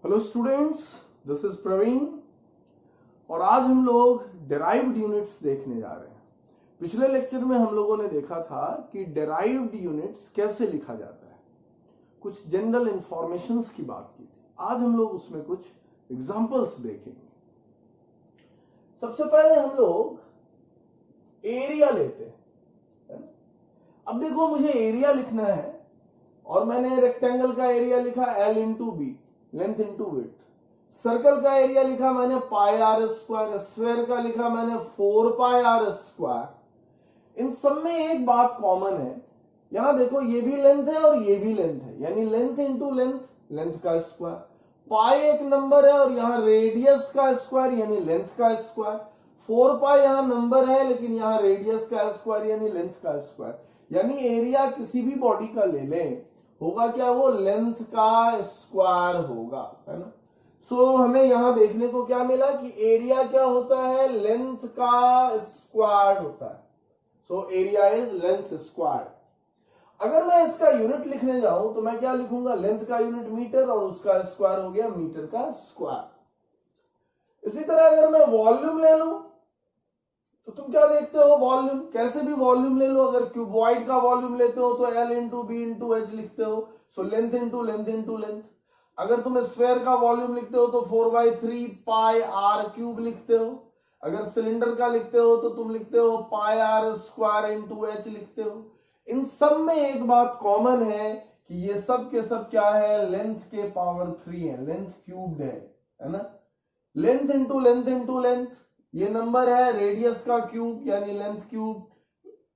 Hello students, this is Praveen और आज हम लोग डेराइव्ड यूनिट्स देखने जा रहे हैं। पिछले लेक्चर में हम लोगों ने देखा था कि डेराइव्ड यूनिट्स कैसे लिखा जाता है, कुछ जनरल इंफॉर्मेशंस की बात की थी। आज हम लोग उसमें कुछ एग्जांपल्स देखेंगे। सबसे पहले हम लोग एरिया लेते हैं, है ना? अब देखो, मुझे एरिया लिखना है और मैंने रेक्टेंगल का एरिया लिखा L into B, length into width. Circle का एरिया लिखा मैंने पाई आर स्क्वायर, स्क्वायर का लिखा मैंने 4 पाई आर स्क्वायर। इन सब में एक बात कॉमन है, यहां देखो ये भी लेंथ है और ये भी लेंथ है, यानी लेंथ इंटू लेंथ, लेंथ का स्क्वायर। पाई एक नंबर है और यहाँ रेडियस का स्क्वायर यानी लेंथ का स्क्वायर। 4 पाई यहाँ नंबर है लेकिन यहाँ रेडियस का स्क्वायर यानी लेंथ का स्क्वायर। यानी एरिया किसी भी बॉडी का ले लें, होगा क्या, वो लेंथ का स्क्वायर होगा, है ना। सो हमें यहां देखने को क्या मिला कि एरिया क्या होता है, लेंथ का स्क्वायर होता है। So area is length square. अगर मैं इसका यूनिट लिखने जाऊं तो मैं क्या लिखूंगा, लेंथ का यूनिट मीटर और उसका स्क्वायर हो गया मीटर का स्क्वायर। इसी तरह अगर मैं वॉल्यूम ले लूं तो तुम क्या देखते हो, वॉल्यूम कैसे भी वॉल्यूम ले लो। अगर क्यूबॉइड का वॉल्यूम लेते हो तो L into B into H लिखते हो, so length into length into length. अगर तुम स्फेयर का वॉल्यूम लिखते हो तो 4/3 पाई आर क्यूब लिखते हो। अगर सिलेंडर का लिखते हो तो तुम लिखते हो पाई आर स्क्वायर इंटू एच लिखते हो। इन सब में एक बात कॉमन है कि ये सब के सब क्या है, लेंथ के पावर 3 है, लेंथ क्यूब्ड है ना। Length into length into length, ये नंबर है रेडियस का क्यूब यानी लेंथ क्यूब,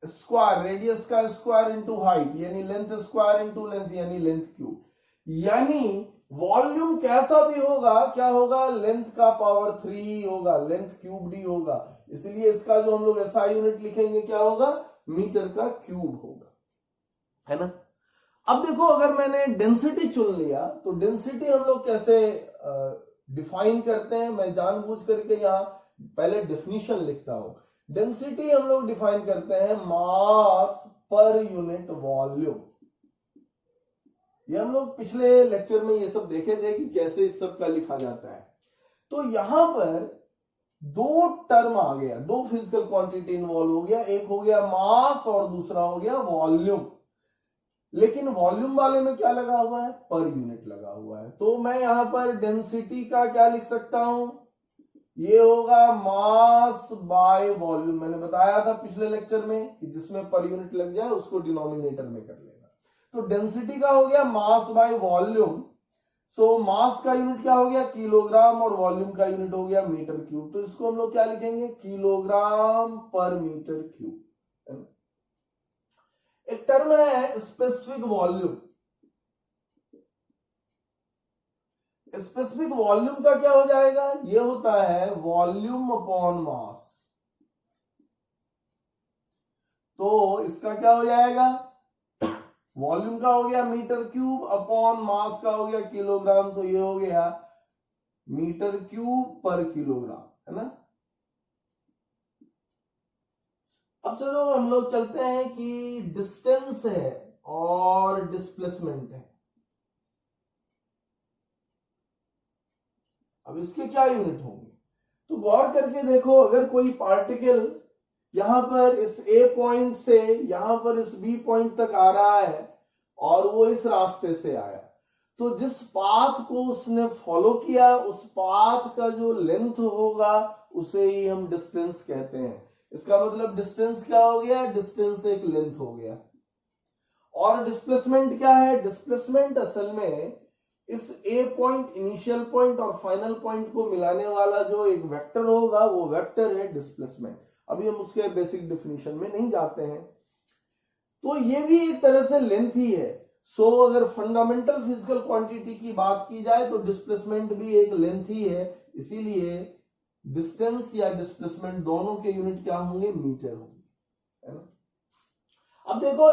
स्क्वायर रेडियस का स्क्वायर इंटू हाइट यानी लेंथ स्क्वायर इंटू लेंथ यानी लेंथ क्यूब। यानी वॉल्यूम कैसा भी होगा, क्या होगा, लेंथ का पावर 3 होगा, लेंथ क्यूब्ड ही होगा। इसलिए इसका जो हम लोग एसआई यूनिट लिखेंगे क्या होगा, मीटर का क्यूब होगा, है ना। अब देखो, अगर मैंने डेंसिटी चुन लिया तो डेंसिटी हम लोग कैसे डिफाइन करते हैं। मैं जानबूझ करके यहां पहले डेफिनेशन लिखता हूं। डेंसिटी हम लोग डिफाइन करते हैं मास पर यूनिट वॉल्यूम। ये हम लोग पिछले लेक्चर में ये सब देखे थे कि कैसे इस सब का लिखा जाता है। तो यहां पर दो टर्म आ गया, दो फिजिकल क्वांटिटी इन्वॉल्व हो गया, एक हो गया मास और दूसरा हो गया वॉल्यूम। लेकिन वॉल्यूम वाले में क्या लगा हुआ है, पर यूनिट लगा हुआ है। तो मैं यहां पर डेंसिटी का क्या लिख सकता हूं, ये होगा मास बाय वॉल्यूम। मैंने बताया था पिछले लेक्चर में कि जिसमें पर यूनिट लग जाए उसको डिनोमिनेटर में कर लेना। तो डेंसिटी का हो गया मास बाय वॉल्यूम। सो मास का यूनिट क्या हो गया, किलोग्राम, और वॉल्यूम का यूनिट हो गया मीटर क्यूब। तो इसको हम लोग क्या लिखेंगे, किलोग्राम पर मीटर क्यूब। एक टर्म है स्पेसिफिक वॉल्यूम। स्पेसिफिक वॉल्यूम का क्या हो जाएगा, ये होता है वॉल्यूम अपॉन मास। तो इसका क्या हो जाएगा, वॉल्यूम का हो गया मीटर क्यूब अपॉन मास का हो गया किलोग्राम। तो ये हो गया मीटर क्यूब पर किलोग्राम, है ना। अब चलो हम लोग चलते हैं कि डिस्टेंस है और डिस्प्लेसमेंट है। अब इसके क्या यूनिट होंगे, तो गौर करके देखो। अगर कोई पार्टिकल यहां पर इस ए पॉइंट से यहां पर इस बी पॉइंट तक आ रहा है और वो इस रास्ते से आया, तो जिस पाथ को उसने फॉलो किया उस पाथ का जो लेंथ होगा उसे ही हम डिस्टेंस कहते हैं। इसका मतलब डिस्टेंस क्या हो गया, डिस्टेंस एक लेंथ हो गया। और डिस्प्लेसमेंट क्या है, डिस्प्लेसमेंट असल में इस ए पॉइंट, इनिशियल पॉइंट और फाइनल पॉइंट को मिलाने वाला जो एक वेक्टर होगा वो वेक्टर है डिस्प्लेसमेंट। अभी हम उसके बेसिक डेफिनेशन में नहीं जाते हैं। तो ये भी एक तरह से लेंथ ही है। सो अगर फंडामेंटल फिजिकल क्वांटिटी की बात की जाए तो डिस्प्लेसमेंट भी एक लेंथ ही है। इसीलिए डिस्टेंस या डिस्प्लेसमेंट दोनों के यूनिट क्या होंगे, मीटर होंगे, है ना। अब देखो,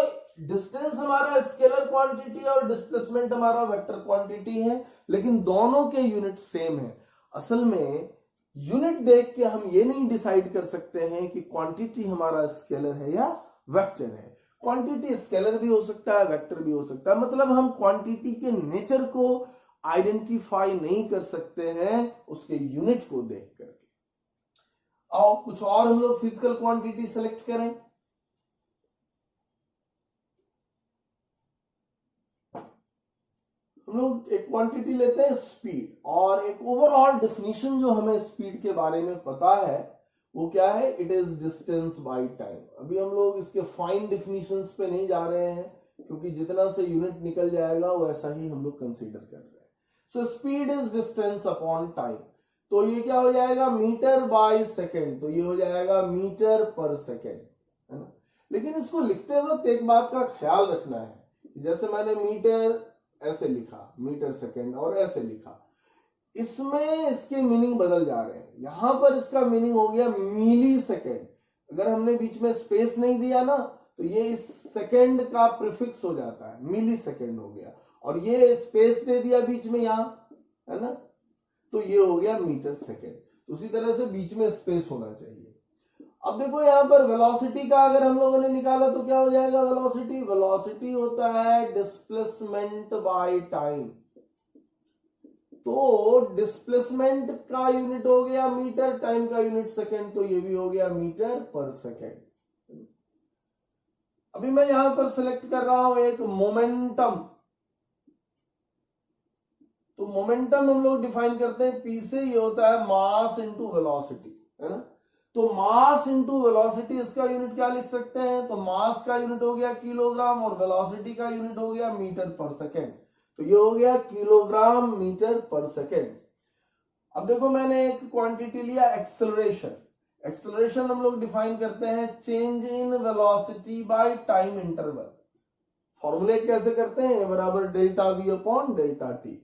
डिस्टेंस हमारा स्केलर क्वांटिटी और डिस्प्लेसमेंट हमारा वेक्टर क्वांटिटी है, लेकिन दोनों के यूनिट सेम है। असल में यूनिट देख के हम ये नहीं डिसाइड कर सकते हैं कि क्वांटिटी हमारा स्केलर है या वेक्टर है। क्वांटिटी स्केलर भी हो सकता है, वेक्टर भी हो सकता है। मतलब हम क्वांटिटी के नेचर को आइडेंटिफाई नहीं कर सकते हैं उसके यूनिट को देख करके। आओ कुछ और हम लोग फिजिकल क्वांटिटी सेलेक्ट करें। हम लोग एक क्वांटिटी लेते हैं स्पीड, और एक ओवरऑल डेफिनेशन जो हमें स्पीड के बारे में पता है वो क्या है, it is distance by time. अभी हम लोग इसके फाइन डेफिनेशंस पे नहीं जा रहे हैं क्योंकि जितना से यूनिट निकल जाएगा वैसा ही हम लोग कंसीडर कर रहे हैं। So speed is distance upon time, तो ये क्या हो जाएगा, मीटर बाय सेकेंड, तो ये हो जाएगा मीटर पर सेकेंड, है ना। लेकिन इसको लिखते वक्त एक बात का ख्याल रखना है, जैसे मैंने मीटर ऐसे लिखा, मीटर सेकेंड और ऐसे लिखा, इसमें इसके मीनिंग बदल जा रहे हैं। यहां पर इसका मीनिंग हो गया मिली सेकेंड। अगर हमने बीच में स्पेस नहीं दिया ना तो ये इस सेकेंड का प्रीफिक्स हो जाता है, मिली सेकेंड हो गया, और ये स्पेस दे दिया बीच में यहां, है ना, तो ये हो गया मीटर सेकेंड। उसी तरह से बीच में स्पेस होना चाहिए। अब देखो यहां पर वेलोसिटी का अगर हम लोगों ने निकाला तो क्या हो जाएगा, वेलोसिटी, वेलोसिटी होता है डिस्प्लेसमेंट बाय टाइम, तो डिस्प्लेसमेंट का यूनिट हो गया मीटर, टाइम का यूनिट सेकेंड, तो ये भी हो गया मीटर पर सेकेंड। अभी मैं यहां पर सिलेक्ट कर रहा हूं एक मोमेंटम, तो मोमेंटम हम लोग डिफाइन करते हैं पी से, ये होता है मास इनटू वेलोसिटी, है ना। तो मास इनटू वेलोसिटी, इसका यूनिट क्या लिख सकते हैं, तो मास का यूनिट हो गया किलोग्राम और वेलोसिटी का यूनिट हो गया मीटर पर सेकेंड, तो ये हो गया किलोग्राम मीटर पर सेकेंड। अब देखो मैंने एक क्वांटिटी लिया एक्सेलरेशन, एक्सेलरेशन हम लोग डिफाइन करते हैं change in velocity by time interval. फॉर्मूले कैसे करते हैं, बराबर delta we upon delta T,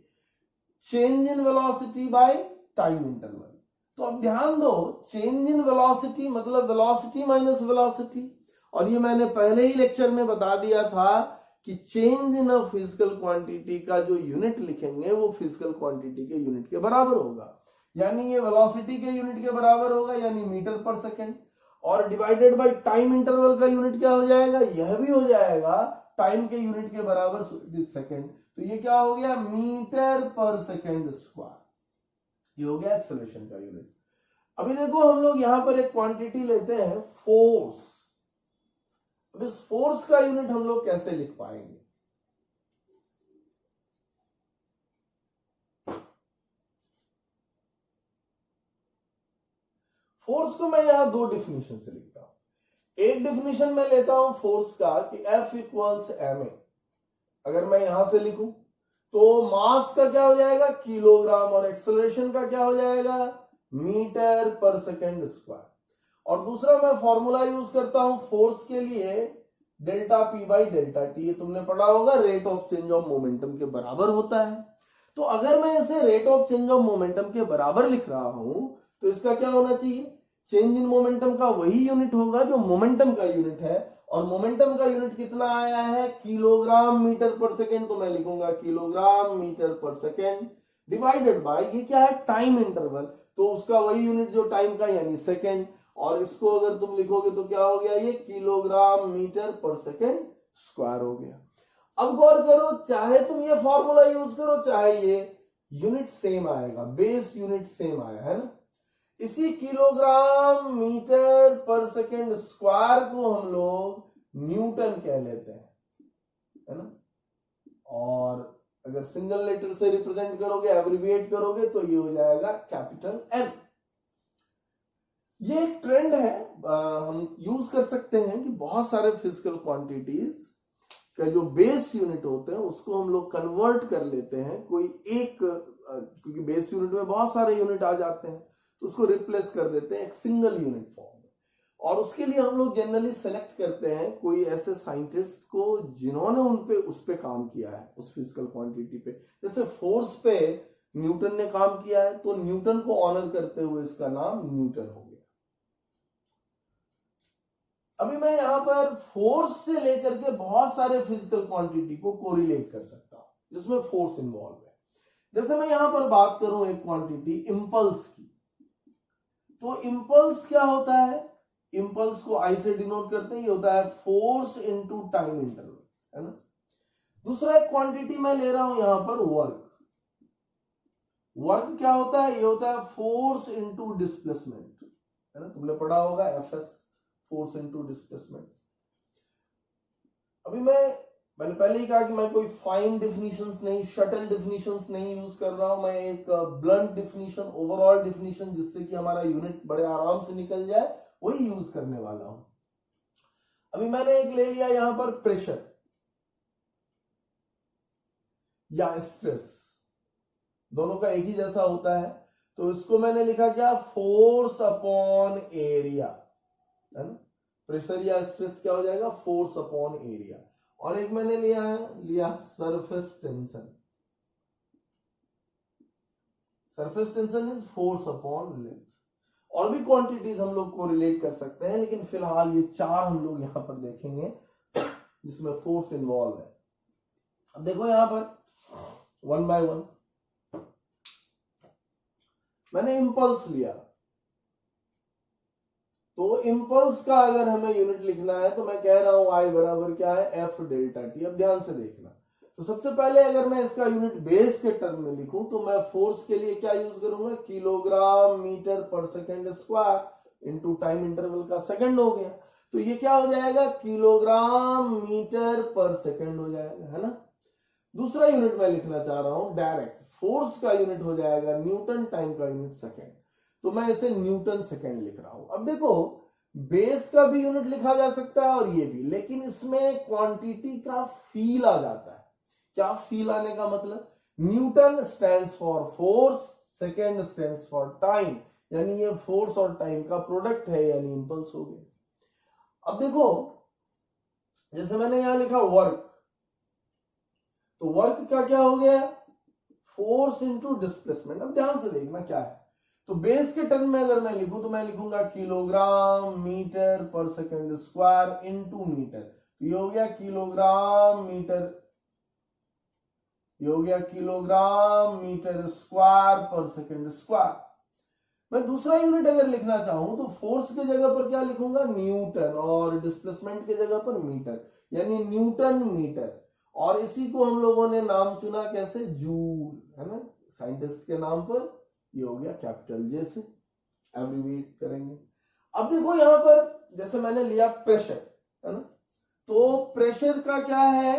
change in velocity by time interval. तो अब ध्यान दो, चेंज इन वेलोसिटी मतलब वेलोसिटी माइनस वेलोसिटी, और ये मैंने पहले ही लेक्चर में बता दिया था कि change in a physical quantity का जो यूनिट लिखेंगे वो फिजिकल क्वांटिटी के यूनिट के बराबर होगा, यानी ये वेलोसिटी के यूनिट के बराबर होगा, यानी मीटर पर सेकेंड, और डिवाइडेड बाय टाइम इंटरवल का यूनिट क्या हो जाएगा, यह भी हो जाएगा टाइम के यूनिट के बराबर, सेकेंड, तो ये क्या हो गया, मीटर पर सेकेंड स्क्वायर, ये हो गया एक्सेलरेशन का यूनिट। अभी देखो हम लोग यहां पर एक क्वांटिटी लेते हैं फोर्स। अब इस फोर्स का यूनिट हम लोग कैसे लिख पाएंगे, फोर्स को मैं यहां दो डेफिनेशन से लिखता हूं। एक डेफिनेशन में लेता हूं फोर्स का कि F इक्वल्स ma, अगर मैं यहां से लिखूं तो मास का क्या हो जाएगा किलोग्राम, और एक्सेलरेशन का क्या हो जाएगा मीटर पर सेकेंड स्क्वायर। और दूसरा मैं फॉर्मूला यूज करता हूं फोर्स के लिए delta P by delta T, तुमने पढ़ा होगा rate of change of momentum के बराबर होता है। तो अगर मैं इसे rate of change of momentum के बराबर लिख रहा हूं तो इसका क्या होना चाहिए, चेंज इन मोमेंटम का वही यूनिट होगा जो मोमेंटम का यूनिट है, और मोमेंटम का यूनिट कितना आया है किलोग्राम मीटर पर सेकेंड, तो मैं लिखूंगा kilogram metre per second divided by ये क्या है टाइम इंटरवल, तो उसका वही यूनिट जो टाइम का यानी सेकेंड, और इसको अगर तुम लिखोगे तो क्या हो गया, ये kilogram metre per second square हो गया। अब गौर करो, चाहे तुम ये फॉर्मूला यूज करो चाहे ये, यूनिट सेम आएगा, बेस यूनिट सेम आया है ना। इसी kilogram metre per second square को हम लोग न्यूटन कह लेते हैं, है ना। और अगर सिंगल लेटर से रिप्रेजेंट करोगे, एब्रिविएट करोगे, तो ये हो जाएगा कैपिटल एन। ये एक ट्रेंड है, हम यूज कर सकते हैं कि बहुत सारे फिजिकल क्वांटिटीज का जो बेस यूनिट होते हैं उसको हम लोग कन्वर्ट कर लेते हैं कोई एक, क्योंकि बेस यूनिट में बहुत सारे यूनिट आ जाते हैं तो उसको रिप्लेस कर देते हैं एक सिंगल यूनिट फॉर्म में। और उसके लिए हम लोग जनरली सेलेक्ट करते हैं कोई ऐसे साइंटिस्ट को जिन्होंने उस पे काम किया है, उस फिजिकल क्वांटिटी पे। जैसे फोर्स पे न्यूटन ने काम किया है, तो न्यूटन को ऑनर करते हुए इसका नाम न्यूटन हो गया। अभी मैं यहां पर फोर्स से लेकर के बहुत सारे फिजिकल क्वांटिटी को कोरिलेट कर सकता हूं जिसमें फोर्स इन्वॉल्व है। जैसे मैं यहां पर बात करूं एक क्वांटिटी इंपल्स की, तो इंपल्स क्या होता है, इंपल्स को आई से डिनोट करते हैं, ये होता है फोर्स इनटू टाइम इंटरवल, है ना। दूसरा एक क्वांटिटी मैं ले रहा हूं यहां पर वर्क, वर्क क्या होता है? ये होता है फोर्स इनटू डिस्प्लेसमेंट, है ना, तुमने पढ़ा होगा एफएस, फोर्स इनटू डिस्प्लेसमेंट। अभी मैंने पहले ही कहा कि मैं कोई फाइन डिफिनीशंस नहीं, शटल डिफिनीशंस नहीं यूज कर रहा हूं, मैं एक ब्लंट डिफिनीशन, ओवरऑल डिफिनीशन, जिससे कि हमारा यूनिट बड़े आराम से निकल जाए, वही यूज करने वाला हूं। अभी मैंने एक ले लिया यहां पर प्रेशर या स्ट्रेस, दोनों का एक ही जैसा होता है, तो इसको मैंने लिखा क्या? फोर्स अपॉन एरिया, है ना। प्रेशर या स्ट्रेस क्या हो जाएगा? Force upon area. और एक मैंने लिया surface tension. Surface tension is force upon length. और भी क्वांटिटीज हम लोग को रिलेट कर सकते हैं, लेकिन फिलहाल ये चार हम लोग यहां पर देखेंगे जिसमें फोर्स इन्वॉल्व है। अब देखो यहां पर वन बाय वन मैंने इंपल्स लिया, तो इंपल्स का अगर हमें यूनिट लिखना है तो मैं कह रहा हूं आई बराबर क्या है? F delta T. अब ध्यान से देखना, तो सबसे पहले अगर मैं इसका यूनिट बेस के टर्म में लिखूं तो मैं फोर्स के लिए क्या यूज करूंगा? Kilogram metre per second square into time interval का सेकंड हो गया, तो ये क्या हो जाएगा? किलोग्राम मीटर पर सेकंड हो जाएगा, है ना। दूसरा यूनिट मैं लिखना चाह रहा हूं डायरेक्ट, फोर्स का यूनिट हो जाएगा न्यूटन, टाइम का यूनिट सेकंड, तो मैं इसे न्यूटन सेकंड लिख रहा हूं। अब देखो बेस का भी यूनिट लिखा जा सकता है और ये भी, लेकिन इसमें क्वांटिटी का फील आ जाता है। क्या फील आने का मतलब? Newton stands for force, second stands for time, यानी ये फोर्स और टाइम का प्रोडक्ट है, यानी इंपल्स हो गया। अब देखो जैसे मैंने यहां लिखा वर्क, तो वर्क का क्या हो गया? Force into displacement. अब ध्यान से देखना क्या है, तो बेस के टर्म में अगर मैं लिखूं तो मैं लिखूंगा किलोग्राम मीटर पर सेकंड स्क्वायर इनटू मीटर, तो ये हो गया किलोग्राम मीटर, ये हो गया किलोग्राम मीटर स्क्वायर पर सेकंड स्क्वायर। मैं दूसरा यूनिट अगर लिखना चाहूं तो फोर्स की जगह पर क्या लिखूंगा? न्यूटन, और डिस्प्लेसमेंट की जगह पर मीटर, यानी न्यूटन मीटर। और इसी को हम लोगों ने नाम चुना कैसे? जूल, है ना, साइंटिस्ट के नाम पर। ये हो गया कैपिटल जे से एब्रिविएट करेंगे। अब देखो यहां पर जैसे मैंने लिया प्रेशर, है ना, तो प्रेशर का क्या है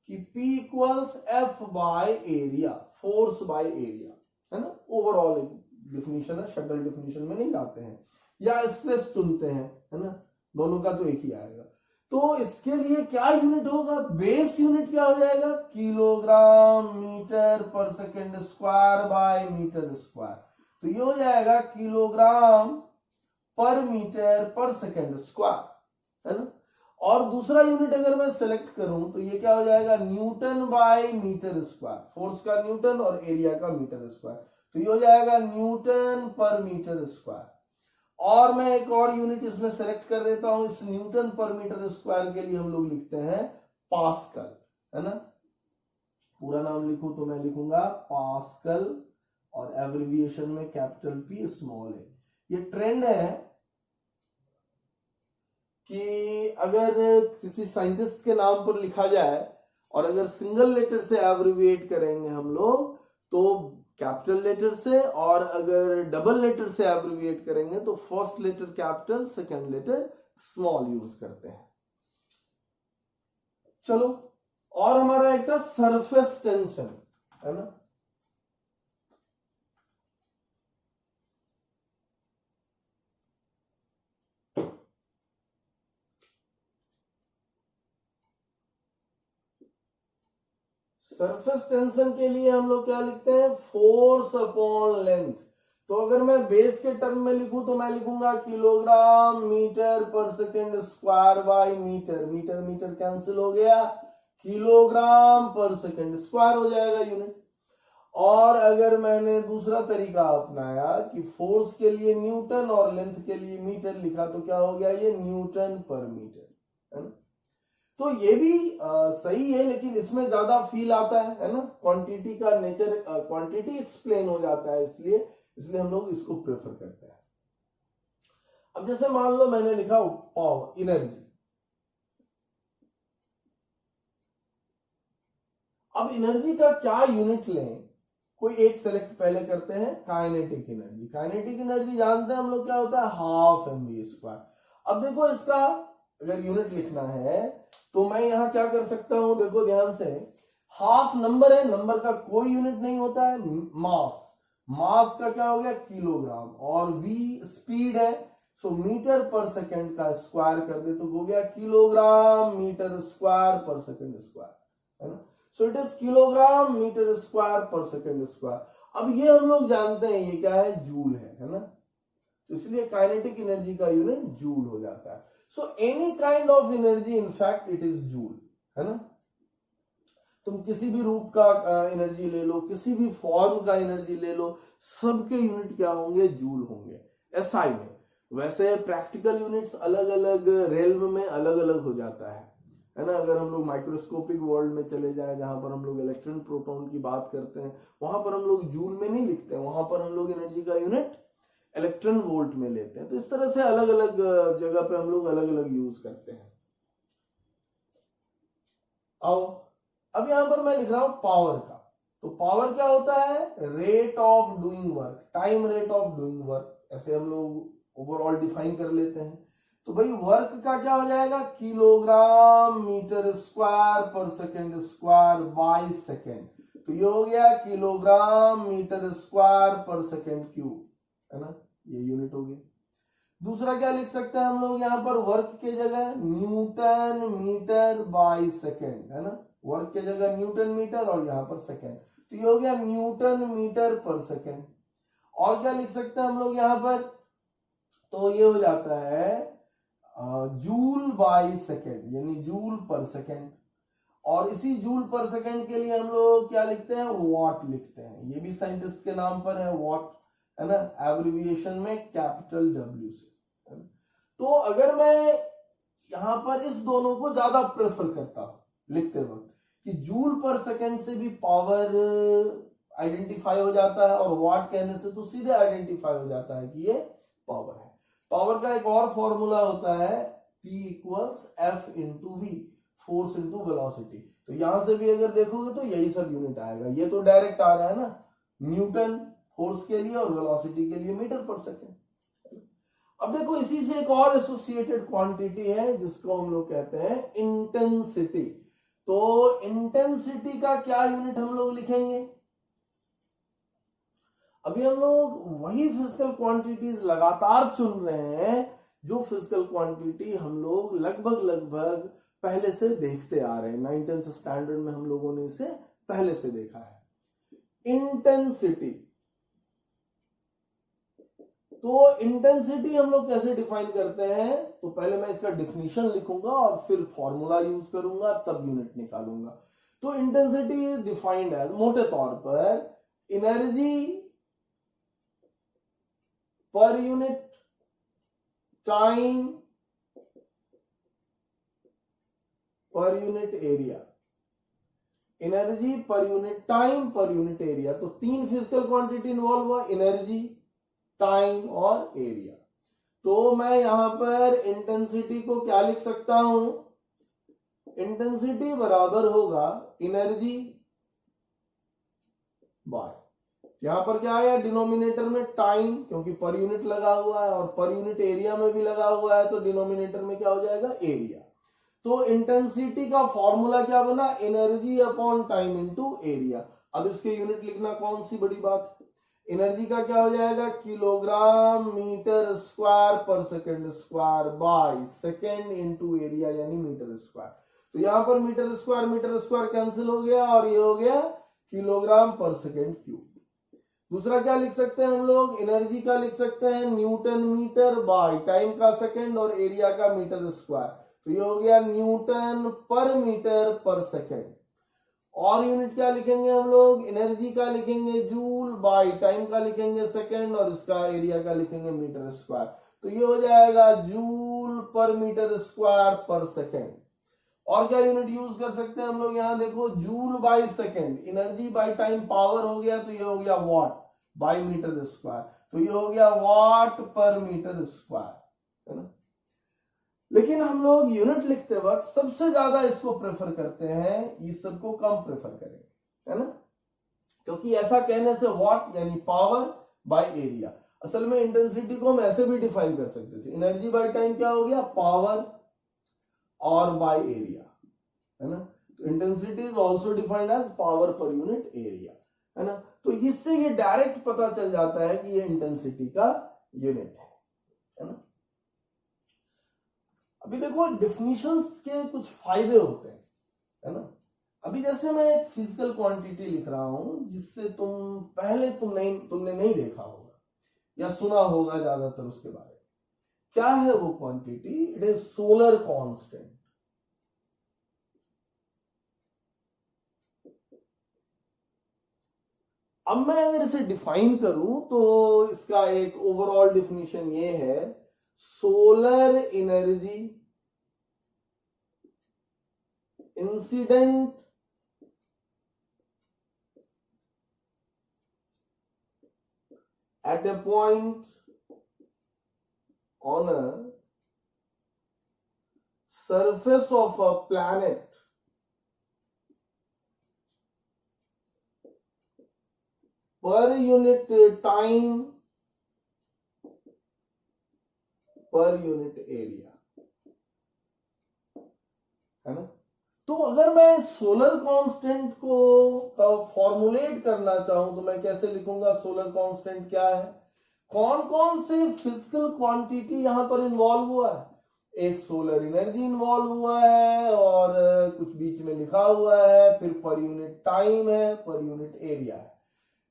कि P equals F by area, force by area, है ना। ओवरऑल डिफिनीशन है, शटल डिफिनीशन में नहीं जाते हैं, या स्ट्रेस चुनते हैं, है ना, दोनों का तो एक ही आएगा। तो इसके लिए क्या यूनिट होगा? बेस यूनिट क्या हो जाएगा? Kilogram metre per second square by metre square, तो ये हो जाएगा किलोग्राम पर मीटर पर सेकेंड स्क्वायर, है ना। और दूसरा यूनिट अगर मैं सेलेक्ट करूं तो ये क्या हो जाएगा? Newton by metre square, force का न्यूटन और एरिया का मीटर स्क्वायर, तो ये हो जाएगा न्यूटन पर मीटर स्क्वायर। और मैं एक और यूनिट इसमें सेलेक्ट कर देता हूं, इस न्यूटन पर मीटर स्क्वायर के लिए हम लोग लिखते हैं पास्कल, है ना। पूरा नाम लिखूं तो मैं लिखूंगा पास्कल, और एब्रिविएशन में कैपिटल पी स्मॉल ए। ये ट्रेंड है कि अगर किसी साइंटिस्ट के नाम पर लिखा जाए और अगर सिंगल लेटर से एब्रिविएट करेंगे हम लोग तो कैपिटल लेटर से, और अगर डबल लेटर से एब्रिविएट करेंगे तो first letter capital, second letter small use करते हैं। चलो, और हमारा एक था सरफेस टेंशन, है ना। सरफेस टेंशन के लिए हम लोग क्या लिखते हैं? Force upon length. तो अगर मैं बेस के टर्म में लिखूं तो मैं लिखूंगा kilogram metre per second square by metre, metre metre cancel हो गया, किलोग्राम पर सेकेंड स्क्वायर हो जाएगा यूनिट। और अगर मैंने दूसरा तरीका अपनाया कि फोर्स के लिए न्यूटन और लेंथ के लिए मीटर लिखा तो क्या हो गया? ये न्यूटन पर मीटर, है ना। तो ये भी सही है, लेकिन इसमें ज्यादा फील आता है ना, क्वांटिटी का नेचर, क्वांटिटी एक्सप्लेन हो जाता है, इसलिए हम लोग इसको प्रेफर करते हैं। अब जैसे मान लो मैंने लिखा पावर, एनर्जी। अब एनर्जी का क्या यूनिट लें कोई एक सेलेक्ट पहले करते हैं, काइनेटिक एनर्जी। काइनेटिक एनर्जी जानते हैं हम लोग क्या होता है, हाफ mv²। अब देखो इसका अगर यूनिट लिखना है तो मैं यहाँ क्या कर सकता हूं, देखो ध्यान से, हाफ नंबर है, नंबर का कोई यूनिट नहीं होता है, मास, मास का क्या हो गया किलोग्राम, और v स्पीड है, सो मीटर पर सेकेंड का स्क्वायर कर दे तो हो गया kilogram metre square per second square, है ना। So it is kilogram metre square per second square. अब ये हम लोग जानते हैं ये क्या है, जूल है ना, तो इसलिए काइनेटिक एनर्जी का यूनिट जूल हो जाता है। So any kind of energy in fact it is joule, है ना। तुम किसी भी रूप का एनर्जी ले लो, किसी भी फॉर्म का एनर्जी ले लो, सबके यूनिट क्या होंगे, जूल होंगे एसआई में। वैसे प्रैक्टिकल यूनिट्स अलग अलग रेल्म में अलग अलग हो जाता है ना। अगर हम लोग माइक्रोस्कोपिक वर्ल्ड में चले जाए, जहां पर हम लोग इलेक्ट्रॉन प्रोटॉन की बात करते हैं, वहां पर हम लोग जूल में नहीं लिखते हैं, वहां पर हम लोग एनर्जी का यूनिट इलेक्ट्रॉन वोल्ट में लेते हैं। तो इस तरह से अलग अलग जगह पे हम लोग अलग अलग यूज करते हैं। आओ अब यहां पर मैं लिख रहा हूं पावर का, तो पावर क्या होता है, rate of doing work, time rate of doing work, ऐसे हम लोग ओवरऑल डिफाइन कर लेते हैं। तो भाई वर्क का क्या हो जाएगा, kilogram metre square per second square by second, तो ये हो गया kilogram metre square per second cube, है ना, ये यूनिट हो गई। दूसरा क्या लिख सकते हैं हम लोग यहाँ पर, वर्क के जगह न्यूटन मीटर बाय सेकेंड, है ना, वर्क के जगह न्यूटन मीटर और यहाँ पर सेकेंड, तो ये हो गया न्यूटन मीटर पर सेकेंड। और क्या लिख सकते हैं हम लोग यहाँ पर, तो ये हो जाता है जूल बाय सेकेंड, यानी जूल पर सेकेंड। और इसी जूल पर सेकेंड के लिए हम लोग क्या लिखते हैं, वॉट लिखते हैं, ये भी साइंटिस्ट के नाम पर है वॉट, है ना, एब्रिविएशन में कैपिटल W से। तो अगर मैं यहां पर इस दोनों को ज्यादा प्रेफर करता हूं लिखते वक्त कि जूल पर सेकेंड से भी पावर आइडेंटिफाई हो जाता है, और वाट कहने से तो सीधे आइडेंटिफाई हो जाता है कि ये पावर है। पावर का एक और फॉर्मूला होता है P equals F into V, force into velocity. तो यहां से भी अगर देखोगे तो यही सब यूनिट आएगा, ये तो डायरेक्ट आ रहा है ना, न्यूटन फोर्स के लिए और वेलोसिटी के लिए मीटर पर सेकेंड। अब देखो इसी से एक और एसोसिएटेड क्वांटिटी है जिसको हम लोग कहते हैं इंटेंसिटी। तो इंटेंसिटी का क्या यूनिट हम लोग लिखेंगे, अभी हम लोग वही फिजिकल क्वांटिटीज लगातार चुन रहे हैं जो फिजिकल क्वांटिटी हम लोग लगभग पहले से देखते आ रहे हैं। 9th स्टैंडर्ड में हम लोगों ने इसे पहले से देखा है, इंटेंसिटी। तो इंटेंसिटी हम लोग कैसे डिफाइन करते हैं, तो पहले मैं इसका डिफिनीशन लिखूंगा और फिर फॉर्मूला यूज करूंगा, तब यूनिट निकालूंगा। तो इंटेंसिटी इज डिफाइंड एज, मोटे तौर पर, एनर्जी पर यूनिट टाइम पर unit area, energy per unit time पर यूनिट एरिया। तो तीन फिजिकल क्वांटिटी इन्वॉल्व हुआ, एनर्जी, टाइम और एरिया। तो मैं यहां पर इंटेंसिटी को क्या लिख सकता हूं, इंटेंसिटी बराबर होगा एनर्जी बाय, यहां पर क्या आया डिनोमिनेटर में टाइम, क्योंकि पर यूनिट लगा हुआ है, और पर यूनिट एरिया में भी लगा हुआ है, तो डिनोमिनेटर में क्या हो जाएगा, एरिया। तो इंटेंसिटी का फॉर्मूला क्या बना, energy upon time into area. अब इसके यूनिट लिखना कौन सी बड़ी बात, एनर्जी का क्या हो जाएगा, kilogram metre square per second square by second into area, यानी मीटर स्क्वायर। तो यहां पर मीटर स्क्वायर कैंसिल हो गया, और ये हो गया किलोग्राम पर सेकेंड क्यूब। दूसरा क्या लिख सकते हैं हम लोग, एनर्जी का लिख सकते हैं न्यूटन मीटर बाय टाइम का सेकेंड और एरिया का मीटर स्क्वायर, तो ये हो गया न्यूटन पर मीटर पर सेकेंड। और यूनिट क्या लिखेंगे हम लोग, एनर्जी का लिखेंगे जूल बाय टाइम का लिखेंगे सेकेंड और इसका एरिया का लिखेंगे मीटर स्क्वायर, तो ये हो जाएगा जूल पर मीटर स्क्वायर पर सेकेंड। और क्या यूनिट यूज कर सकते हैं हम लोग, यहां देखो joule by second, energy by time power हो गया, तो ये हो गया वॉट बाय मीटर स्क्वायर, तो ये हो गया वॉट पर मीटर स्क्वायर, है ना। लेकिन हम लोग यूनिट लिखते वक्त सबसे ज्यादा इसको प्रेफर करते हैं, इस सबको कम प्रेफर करेंगे, है ना। क्योंकि ऐसा कहने से वॉट यानी पावर बाय एरिया, असल में इंटेंसिटी को हम ऐसे भी डिफाइन कर सकते थे, एनर्जी बाय टाइम क्या हो गया, पावर और बाय एरिया, है ना। तो intensity is also defined as power per unit area, है ना। तो इससे ये डायरेक्ट पता चल जाता है कि ये इंटेंसिटी का यूनिट है ना। अभी देखो डिफिनिशंस के कुछ फायदे होते हैं, है ना। अभी जैसे मैं एक फिजिकल क्वांटिटी लिख रहा हूं जिससे तुमने नहीं देखा होगा या सुना होगा ज्यादातर उसके बारे में। क्या है वो quantity, it is solar constant. अब मैं अगर इसे डिफाइन करूं तो इसका एक ओवरऑल डिफिनीशन ये है, solar energy incident at a point on a surface of a planet per unit time per unit area, है ना। तो अगर मैं सोलर कांस्टेंट को फॉर्मुलेट करना चाहूं तो मैं कैसे लिखूंगा, सोलर कांस्टेंट क्या है, कौन कौन से फिजिकल क्वांटिटी यहां पर इन्वॉल्व हुआ है, एक सोलर एनर्जी इन्वॉल्व हुआ है और कुछ बीच में लिखा हुआ है, फिर पर यूनिट टाइम है, पर यूनिट एरिया है।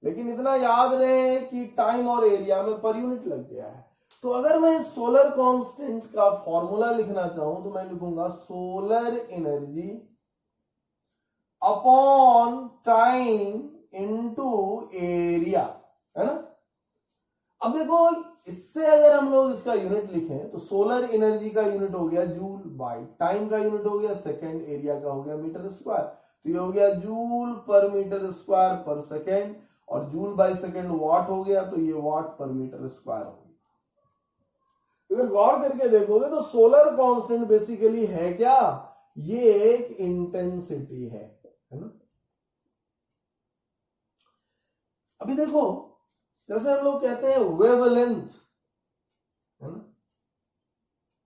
लेकिन इतना याद रहे कि टाइम और एरिया में पर यूनिट लग गया है। तो अगर मैं सोलर कांस्टेंट का फॉर्मूला लिखना चाहूं तो मैं लिखूंगा solar energy upon time into area, है ना। अब देखो इससे अगर हम लोग इसका यूनिट लिखें तो सोलर एनर्जी का यूनिट हो गया जूल, बाय टाइम का यूनिट हो गया सेकेंड, एरिया का हो गया मीटर स्क्वायर। तो ये हो गया जूल पर मीटर स्क्वायर पर सेकेंड, और जूल बाय सेकेंड वाट हो गया, तो ये वाट पर मीटर स्क्वायर हो गया। अगर गौर करके देखोगे तो सोलर कांस्टेंट बेसिकली है क्या, ये एक इंटेंसिटी है ना। अभी देखो जैसे हम लोग कहते हैं वेवलेंथ, है ना।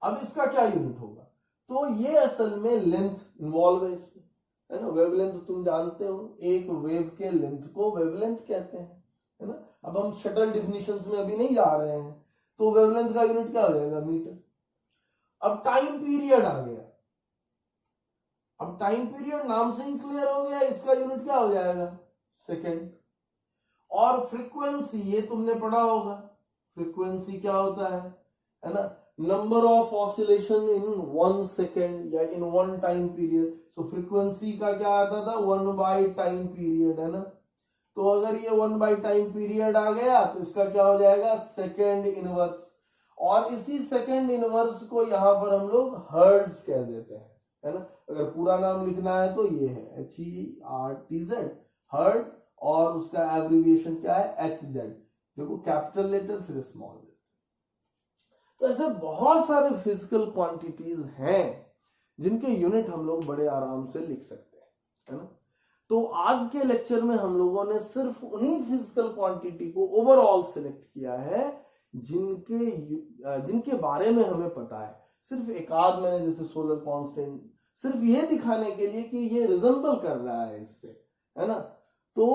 अब इसका क्या यूनिट होगा, तो ये असल में लेंथ इन्वॉल्व है इसमें, है ना। वेवलेंथ तुम जानते हो, एक वेव के लेंथ को वेवलेंथ कहते हैं, है ना। अब हम शटल डिफिनिशंस में अभी नहीं जा रहे हैं, तो वेवलेंथ का यूनिट क्या हो जाएगा, मीटर। अब टाइम पीरियड आ गया, अब टाइम पीरियड नाम से ही क्लियर हो गया, इसका यूनिट क्या हो जाएगा, सेकेंड। और फ्रीक्वेंसी ये तुमने पढ़ा होगा, फ्रीक्वेंसी क्या होता है ना, number of oscillation in 1 second या इन 1 टाइम पीरियड। सो फ्रीक्वेंसी का क्या आता था, 1 बाय टाइम पीरियड, है ना। तो अगर ये 1 बाय टाइम पीरियड आ गया तो इसका क्या हो जाएगा, सेकेंड इनवर्स। और इसी सेकेंड इनवर्स को यहां पर हम लोग हर्ट्ज कह देते हैं, है ना। अगर पूरा नाम लिखना है तो ये है HERTZ, हर्ट, और उसका एब्रिविएशन क्या है, HZ। देखो कैपिटल लेटर फिर स्मॉल लेटर। तो ऐसे बहुत सारे फिजिकल क्वांटिटीज हैं जिनके यूनिट हम लोग बड़े आराम से लिख सकते हैं, है ना। तो आज के लेक्चर में हम लोगों ने सिर्फ उन्हीं फिजिकल क्वांटिटी को ओवरऑल सिलेक्ट किया है जिनके बारे में हमें पता है। सिर्फ एक आध मैंने जैसे सोलर कांस्टेंट सिर्फ ये दिखाने के लिए कि ये रिजेंबल कर रहा है इससे, है ना। तो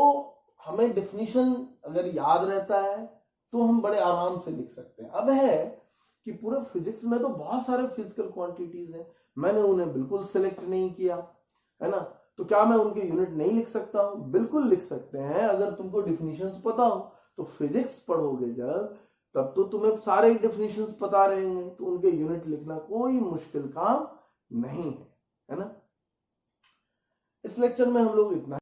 हमें डेफिनेशन अगर याद रहता है तो हम बड़े आराम से लिख सकते हैं। अब है कि पूरे फिजिक्स में तो बहुत सारे फिजिकल क्वांटिटीज हैं, मैंने उन्हें बिल्कुल सिलेक्ट नहीं किया, है ना। तो क्या मैं उनके यूनिट नहीं लिख सकता हूं, बिल्कुल लिख सकते हैं। अगर तुमको डिफिनीशंस पता हो तो फिजिक्स पढ़ोगे जब, तब तो तुम्हें सारे डिफिनीशंस पता रहेंगे, तो उनके यूनिट लिखना कोई मुश्किल काम नहीं है ना। इस लेक्चर में हम लोग इतना